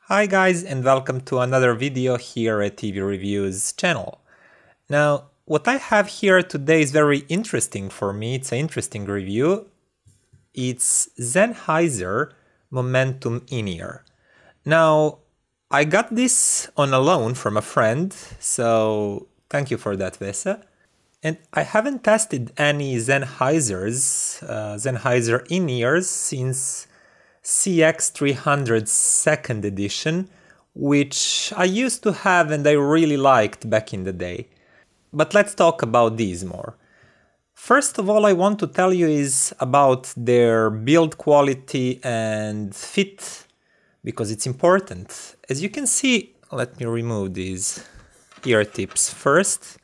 Hi guys, and welcome to another video here at TV Reviews channel. Now, what I have here today is very interesting for me. It's an interesting review. It's Sennheiser Momentum In-Ear. Now, I got this on a loan from a friend, so thank you for that, Vesa. And I haven't tested any Sennheiser in-ears since CX300 second edition, which I used to have and I really liked back in the day. But let's talk about these more. First of all, I want to tell you is about their build quality and fit, because it's important. As you can see, let me remove these ear tips first.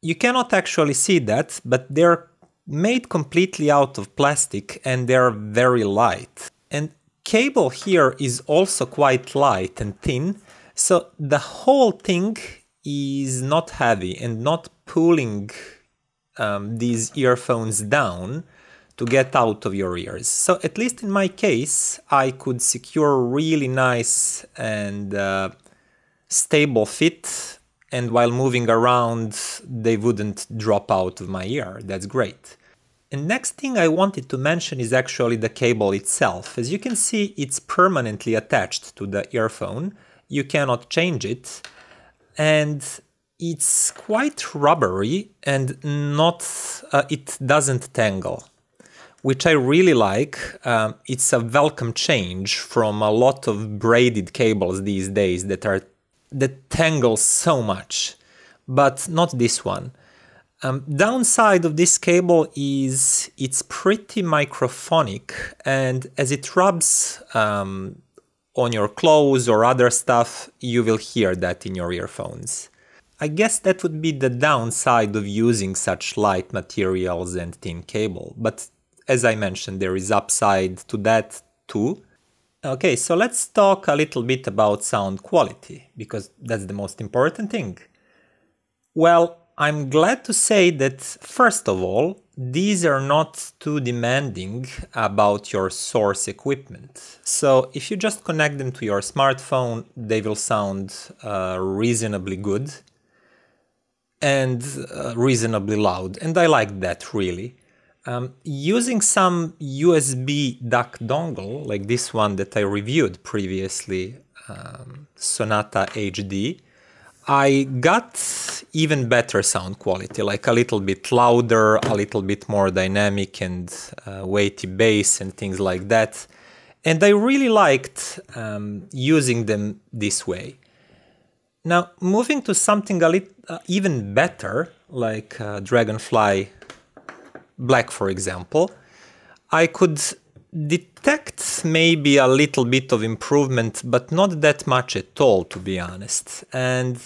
You cannot actually see that, but they're made completely out of plastic and they're very light. And cable here is also quite light and thin, so the whole thing is not heavy and not pulling these earphones down to get out of your ears. So at least in my case, I could secure really nice and stable fit, and while moving around, they wouldn't drop out of my ear. That's great. And next thing I wanted to mention is actually the cable itself. As you can see, it's permanently attached to the earphone. You cannot change it. And it's quite rubbery and it doesn't tangle, which I really like. It's a welcome change from a lot of braided cables these days that tangle so much, but not this one. Downside of this cable is it's pretty microphonic, and as it rubs on your clothes or other stuff, you will hear that in your earphones. I guess that would be the downside of using such light materials and thin cable, but as I mentioned, there is upside to that too. Okay, so let's talk a little bit about sound quality, because that's the most important thing. Well, I'm glad to say that, first of all, these are not too demanding about your source equipment. So if you just connect them to your smartphone, they will sound reasonably good and reasonably loud, and I like that really. Using some USB DAC dongle, like this one that I reviewed previously, Sonata HD, I got even better sound quality, like a little bit louder, a little bit more dynamic and weighty bass and things like that. And I really liked using them this way. Now, moving to something a little even better, like DragonFly Black, for example, I could detect maybe a little bit of improvement, but not that much at all, to be honest. And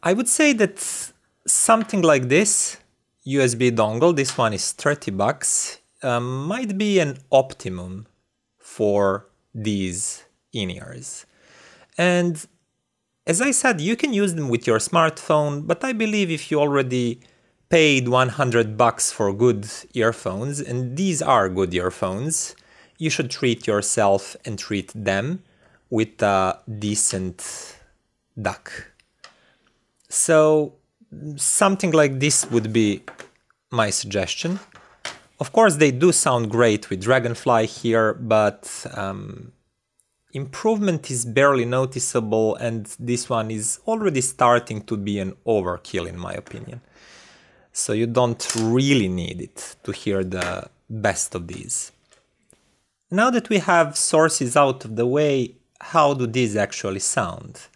I would say that something like this USB dongle, this one is 30 bucks, might be an optimum for these in-ears. And as I said, you can use them with your smartphone, but I believe if you already paid 100 bucks for good earphones, and these are good earphones, you should treat yourself and treat them with a decent DAC. So something like this would be my suggestion. Of course, they do sound great with DragonFly here, but improvement is barely noticeable, and this one is already starting to be an overkill in my opinion. So you don't really need it to hear the best of these. Now that we have sources out of the way, how do these actually sound?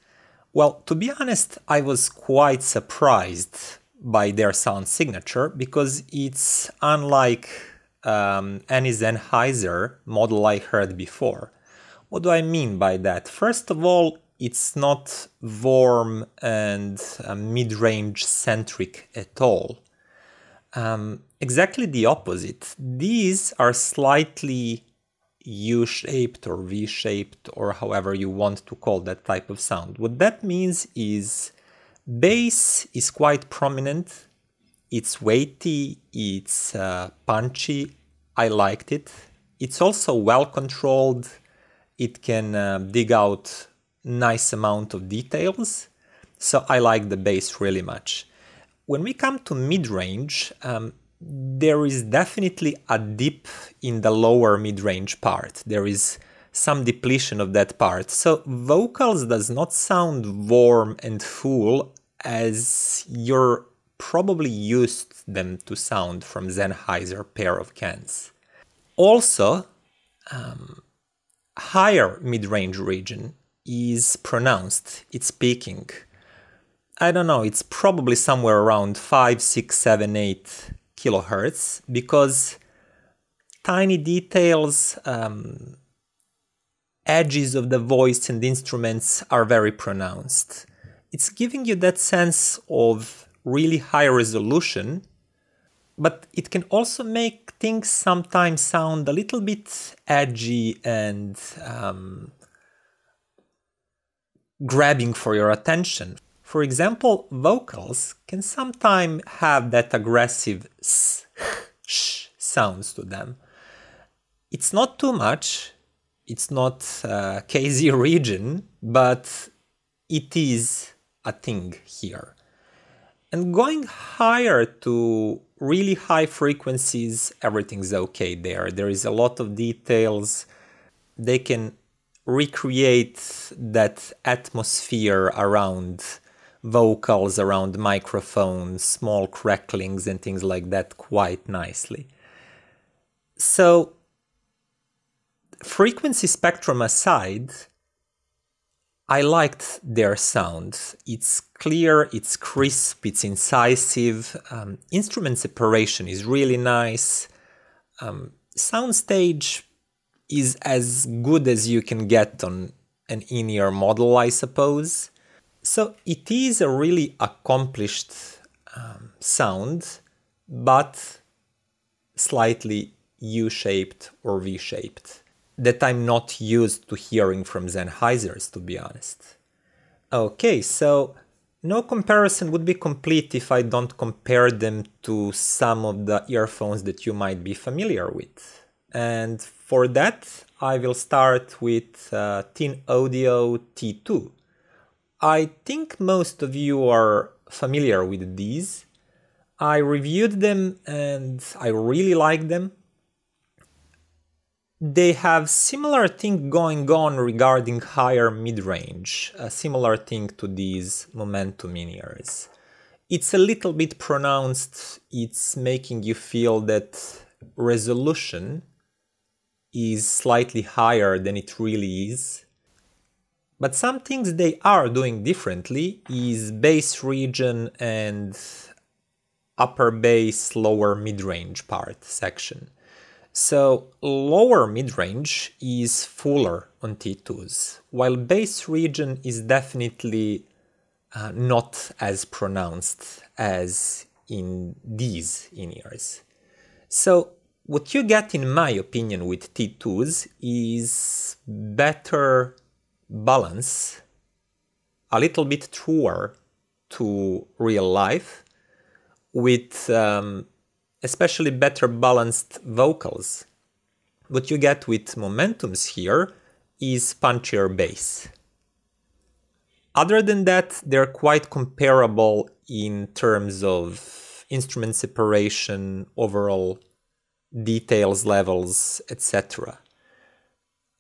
Well, to be honest, I was quite surprised by their sound signature, because it's unlike any Sennheiser model I heard before. What do I mean by that? First of all, it's not warm and mid-range centric at all. Exactly the opposite. These are slightly U-shaped or V-shaped, or however you want to call that type of sound. What that means is bass is quite prominent, it's weighty, it's punchy. I liked it. It's also well controlled. It can dig out nice amount of details. So I like the bass really much. When we come to mid-range, there is definitely a dip in the lower mid-range part. There is some depletion of that part. So vocals does not sound warm and full as you're probably used them to sound from Sennheiser pair of cans. Also, higher mid-range region is pronounced, it's peaking. I don't know, it's probably somewhere around 5, 6, 7, 8 kilohertz because tiny details, edges of the voice and instruments are very pronounced. It's giving you that sense of really high resolution, but it can also make things sometimes sound a little bit edgy and grabbing for your attention. For example, vocals can sometimes have that aggressive s, sh sounds to them. It's not too much, it's not KZ region, but it is a thing here. And going higher to really high frequencies, everything's okay there. There is a lot of details. They can recreate that atmosphere around vocals, around microphones, small cracklings and things like that quite nicely. So, frequency spectrum aside, I liked their sound. It's clear, it's crisp, it's incisive. Instrument separation is really nice. Soundstage is as good as you can get on an in-ear model, I suppose. So it is a really accomplished sound, but slightly U-shaped or V-shaped, that I'm not used to hearing from Sennheisers, to be honest. Okay, so no comparison would be complete if I don't compare them to some of the earphones that you might be familiar with. And for that, I will start with Thin Audio T2. I think most of you are familiar with these. I reviewed them and I really like them. They have similar thing going on regarding higher mid-range, a similar thing to these Momentum In-Ears. It's a little bit pronounced, it's making you feel that resolution is slightly higher than it really is. But some things they are doing differently is bass region and upper bass, lower mid-range part section. So lower mid-range is fuller on T2s, while bass region is definitely not as pronounced as in these in-ears. So what you get, in my opinion, with T2s is better balance, a little bit truer to real life, with especially better balanced vocals. What you get with Momentums here is punchier bass. Other than that, they're quite comparable in terms of instrument separation, overall details levels, etc.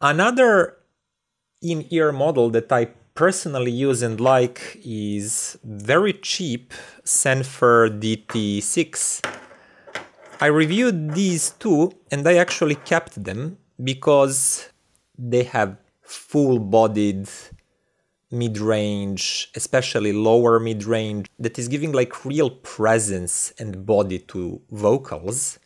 Another in-ear model that I personally use and like is very cheap Senfer DT6. I reviewed these two and I actually kept them because they have full-bodied mid-range, especially lower mid-range, that is giving like real presence and body to vocals.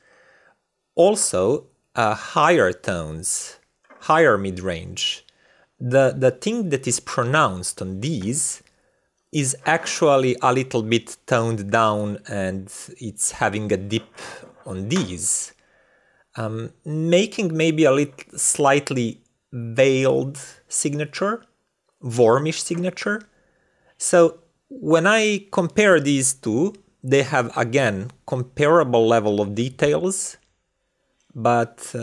Also, higher tones, higher mid-range. The thing that is pronounced on these is actually a little bit toned down and it's having a dip on these, making maybe a little slightly veiled signature, warmish signature. So when I compare these two, they have again comparable level of details, but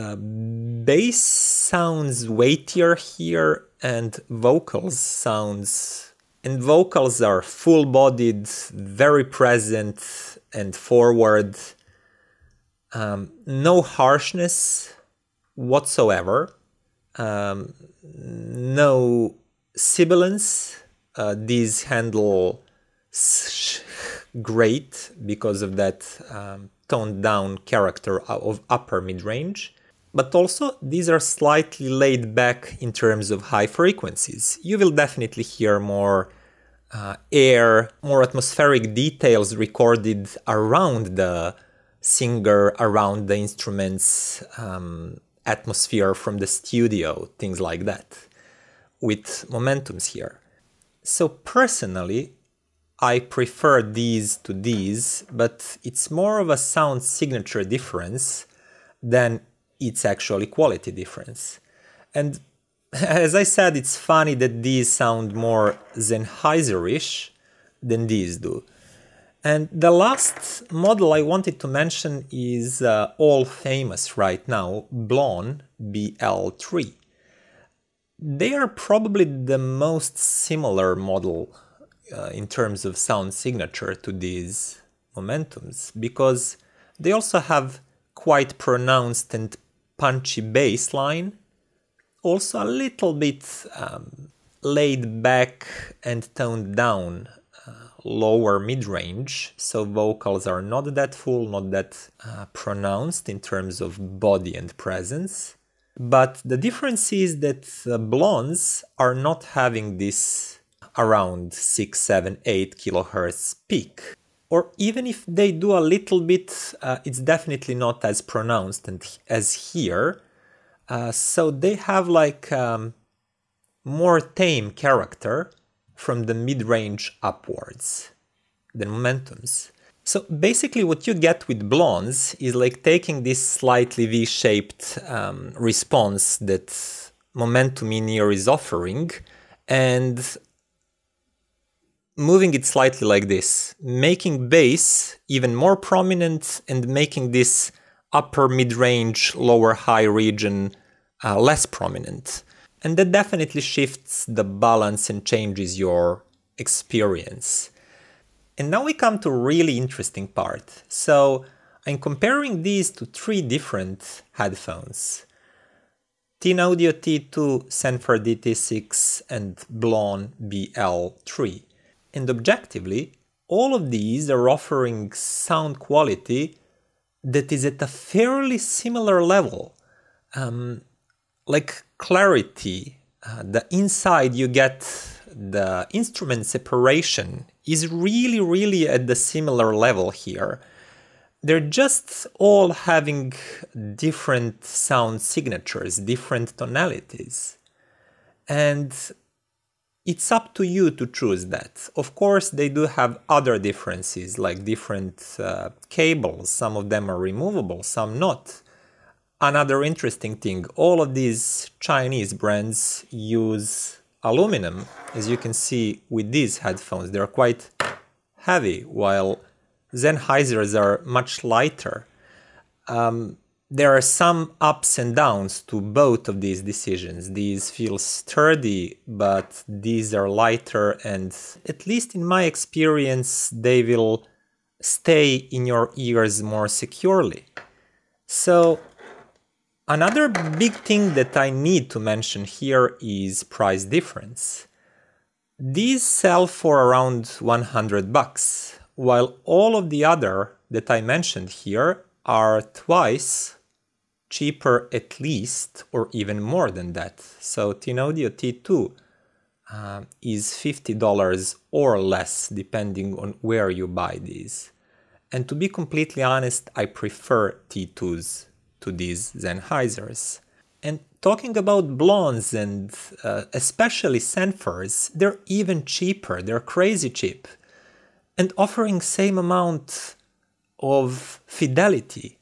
bass sounds weightier here, and vocals are full-bodied, very present and forward. No harshness whatsoever, no sibilance. These handle great because of that toned down character of upper mid-range. But also, these are slightly laid back in terms of high frequencies. You will definitely hear more air, more atmospheric details recorded around the singer, around the instruments, atmosphere from the studio, things like that, with momentums here. So personally, I prefer these to these, but it's more of a sound signature difference than it's actually quality difference. And as I said, it's funny that these sound more Sennheiser-ish than these do. And the last model I wanted to mention is all famous right now, Blon BL3. They are probably the most similar model in terms of sound signature to these momentums, because they also have quite pronounced and punchy bass line, also a little bit laid back and toned down lower mid-range, so vocals are not that full, not that pronounced in terms of body and presence. But the difference is that Blons are not having this around 6, 7, 8 kHz peak. Or even if they do a little bit, it's definitely not as pronounced as here. So they have like more tame character from the mid-range upwards than momentums. So basically what you get with Blons is like taking this slightly V-shaped response that Momentum In-Ear is offering and moving it slightly like this, making bass even more prominent and making this upper mid-range, lower high region less prominent. And that definitely shifts the balance and changes your experience. And now we come to a really interesting part. So I'm comparing these to 3 different headphones. T-Audio T2, Senfer DT6 and Blon BL3. And objectively, all of these are offering sound quality that is at a fairly similar level. Like clarity, the inside you get the instrument separation is really at the similar level here. They're just all having different sound signatures, different tonalities. And it's up to you to choose that. Of course, they do have other differences, like different cables. Some of them are removable, some not. Another interesting thing, all of these Chinese brands use aluminum. As you can see with these headphones, they're quite heavy, while Sennheisers are much lighter. There are some ups and downs to both of these decisions. These feel sturdy, but these are lighter, and at least in my experience, they will stay in your ears more securely. So another big thing that I need to mention here is price difference. These sell for around 100 bucks, while all of the other that I mentioned here are twice cheaper at least, or even more than that. So T-Audio T2 is $50 or less, depending on where you buy these. And to be completely honest, I prefer T2s to these Sennheisers. And talking about Blons and especially Senfers, they're even cheaper, they're crazy cheap, and offering same amount of fidelity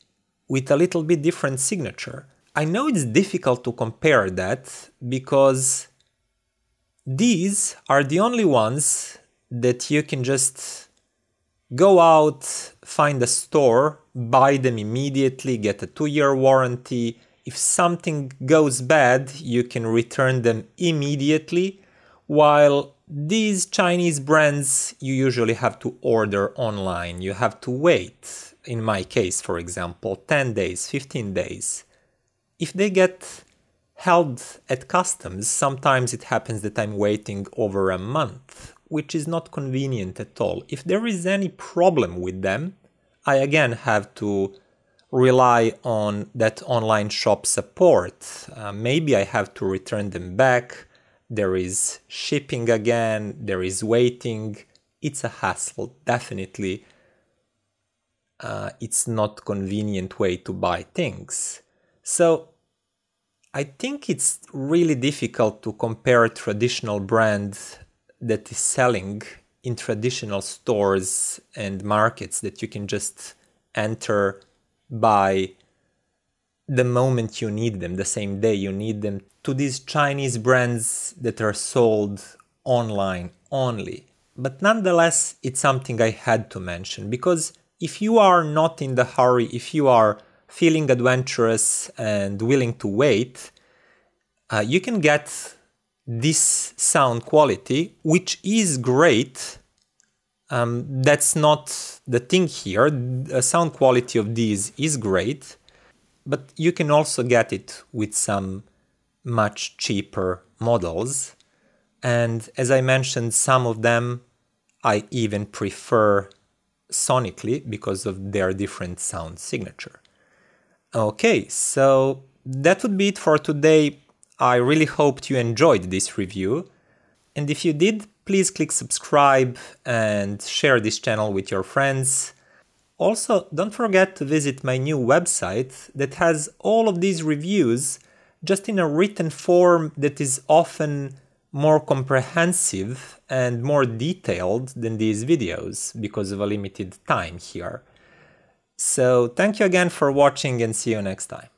with a little bit different signature. I know it's difficult to compare that because these are the only ones that you can just Go out, find a store, buy them immediately, get a 2-year warranty. If something goes bad, you can return them immediately, while these Chinese brands you usually have to order online. You have to wait, in my case for example, 10 days, 15 days. If they get held at customs, sometimes it happens that I'm waiting over a month, which is not convenient at all. If there is any problem with them, I again have to rely on that online shop support. Maybe I have to return them back. There is shipping again, there is waiting. It's a hassle, definitely. It's not convenient way to buy things. So I think it's really difficult to compare a traditional brand that is selling in traditional stores and markets that you can just enter, buy the moment you need them, the same day you need them, to these Chinese brands that are sold online only. But nonetheless, it's something I had to mention, because if you are not in the hurry, if you are feeling adventurous and willing to wait, you can get this sound quality, which is great. That's not the thing here. The sound quality of these is great, but you can also get it with some much cheaper models. And as I mentioned, some of them I even prefer sonically because of their different sound signature. Okay, so that would be it for today. I really hoped you enjoyed this review. And if you did, please click subscribe and share this channel with your friends. Also, don't forget to visit my new website that has all of these reviews just in a written form that is often more comprehensive and more detailed than these videos because of a limited time here. So thank you again for watching and see you next time.